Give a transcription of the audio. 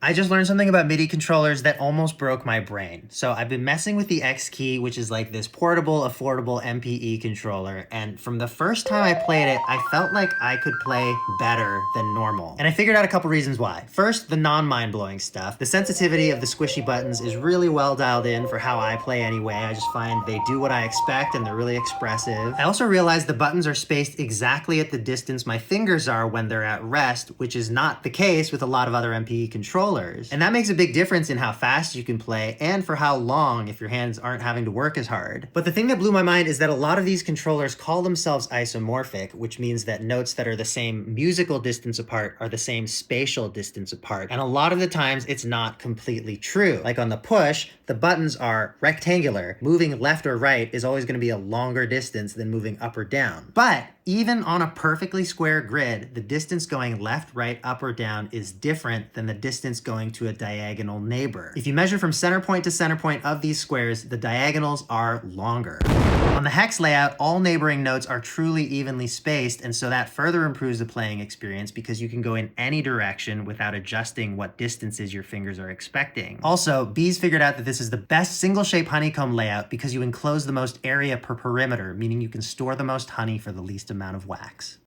I just learned something about MIDI controllers that almost broke my brain. So I've been messing with the X Key, which is like this portable, affordable MPE controller. And from the first time I played it, I felt like I could play better than normal. And I figured out a couple reasons why. First, the non-mind-blowing stuff. The sensitivity of the squishy buttons is really well dialed in for how I play anyway. I just find they do what I expect and they're really expressive. I also realized the buttons are spaced exactly at the distance my fingers are when they're at rest, which is not the case with a lot of other MPE controllers. And that makes a big difference in how fast you can play and for how long if your hands aren't having to work as hard. But the thing that blew my mind is that a lot of these controllers call themselves isomorphic, which means that notes that are the same musical distance apart are the same spatial distance apart. And a lot of the times it's not completely true. Like on the push, the buttons are rectangular. Moving left or right is always going to be a longer distance than moving up or down. But even on a perfectly square grid, the distance going left, right, up, or down is different than the distance going to a diagonal neighbor. If you measure from center point to center point of these squares, the diagonals are longer. On the hex layout, all neighboring notes are truly evenly spaced, and so that further improves the playing experience because you can go in any direction without adjusting what distances your fingers are expecting. Also, Bees figured out that this is the best single shape honeycomb layout because you enclose the most area per perimeter, meaning you can store the most honey for the least amount of wax.